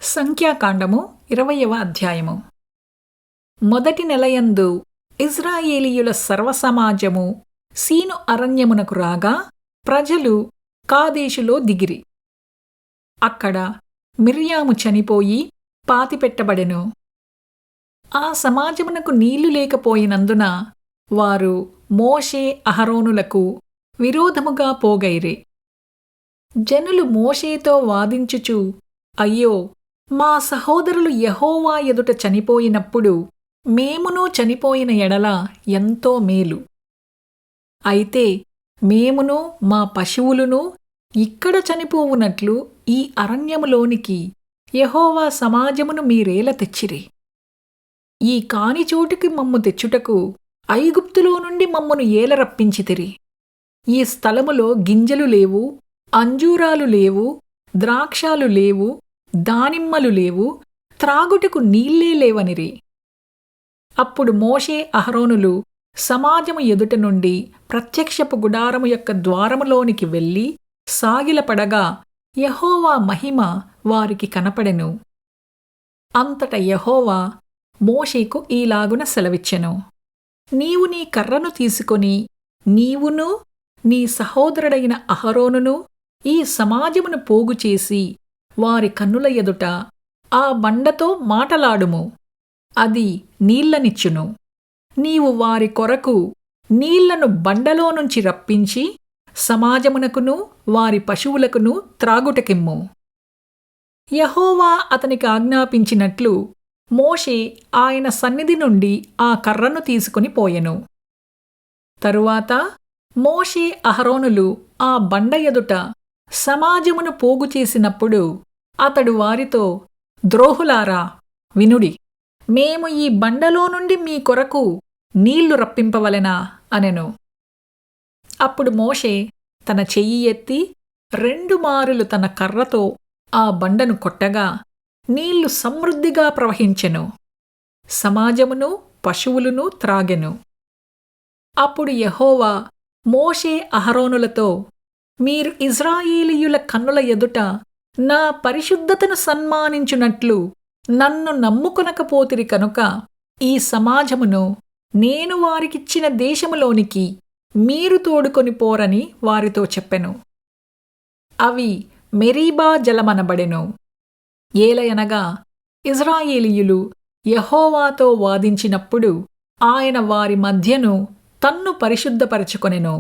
సంఖ్యాకాండము 20వ అధ్యాయము. మొదటి నెలయందు ఇజ్రాయేలీయుల సర్వసమాజము సీను అరణ్యమునకు రాగా ప్రజలు కాదేషులో దిగిరి. అక్కడ మిర్యాము చనిపోయి పాతిపెట్టబడెను. ఆ సమాజమునకు నీళ్లు లేకపోయినందున వారు మోషే అహరోనులకు విరోధముగా పోగైరి. జనులు మోషేతో వాదించుచు, అయ్యో, మా సహోదరులు యెహోవా ఎదుట చనిపోయినప్పుడు మేమునూ చనిపోయిన ఎడల ఎంతో మేలు. అయితే మేమును మా పశువులును ఇక్కడ చనిపోవునట్లు ఈ అరణ్యములోనికి యెహోవా సమాజమును మీరేల తెచ్చిరి. ఈ కాని చోటుకి మమ్ము తెచ్చుటకు ఐగుప్తులో నుండి మమ్మును ఏల రప్పించితిరి. ఈ స్థలములో గింజలు లేవు, అంజూరాలు లేవు, ద్రాక్షాలు లేవు, దానిమ్మలు లేవు, త్రాగుటకు నీళ్లే లేవనిరి. అప్పుడు మోషే అహరోనులు సమాజము ఎదుట నుండి ప్రత్యక్షపు గుడారము యొక్క ద్వారములోనికి వెళ్ళి సాగిలపడగా యెహోవా మహిమ వారికి కనపడెను. అంతట యెహోవా మోషేకు ఈలాగున సెలవిచ్చెను: నీవు నీ కర్రను తీసుకొని నీవును నీ సహోదరుడైన అహరోనును ఈ సమాజమును పోగుచేసి వారి కన్నుల ఎదుట ఆ బండతో మాటలాడుము, అది నీళ్లనిచ్చును. నీవు వారి కొరకు నీళ్లను బండలో నుంచి రప్పించి సమాజమునకును వారి పశువులకును త్రాగుటకిమ్ము. యెహోవా అతనికి ఆజ్ఞాపించినట్లు మోషే ఆయన సన్నిధి నుండి ఆ కర్రను తీసుకుని పోయెను. తరువాత మోషే అహరోనులు ఆ బండ ఎదుట సమాజమును పోగు చేసినప్పుడు అతడు వారితో, ద్రోహులారా, వినుడి, మేము ఈ బండలో నుండి మీ కొరకు నీళ్లు రప్పింపవలెనా అనెను. అప్పుడు మోషే తన చెయ్యి ఎత్తి 2 మారులు తన కర్రతో ఆ బండను కొట్టగా నీళ్లు సమృద్ధిగా ప్రవహించెను. సమాజమును పశువులును త్రాగెను. అప్పుడు యెహోవా మోషే అహరోనులతో, మీరు ఇజ్రాయేలీయుల కన్నుల ఎదుట నా పరిశుద్ధతను సన్మానించునట్లు నన్ను నమ్ముకొనకపోతిరి కనుక ఈ సమాజమును నేను వారికిచ్చిన దేశములోనికి మీరు తోడుకొని పోరని వారితో చెప్పెను. అవి మెరీబా జలమనబడెను. ఏలయనగా ఇజ్రాయేలీయులు యెహోవాతో వాదించినప్పుడు ఆయన వారి మధ్యను తన్ను పరిశుద్ధపరచుకొనెను.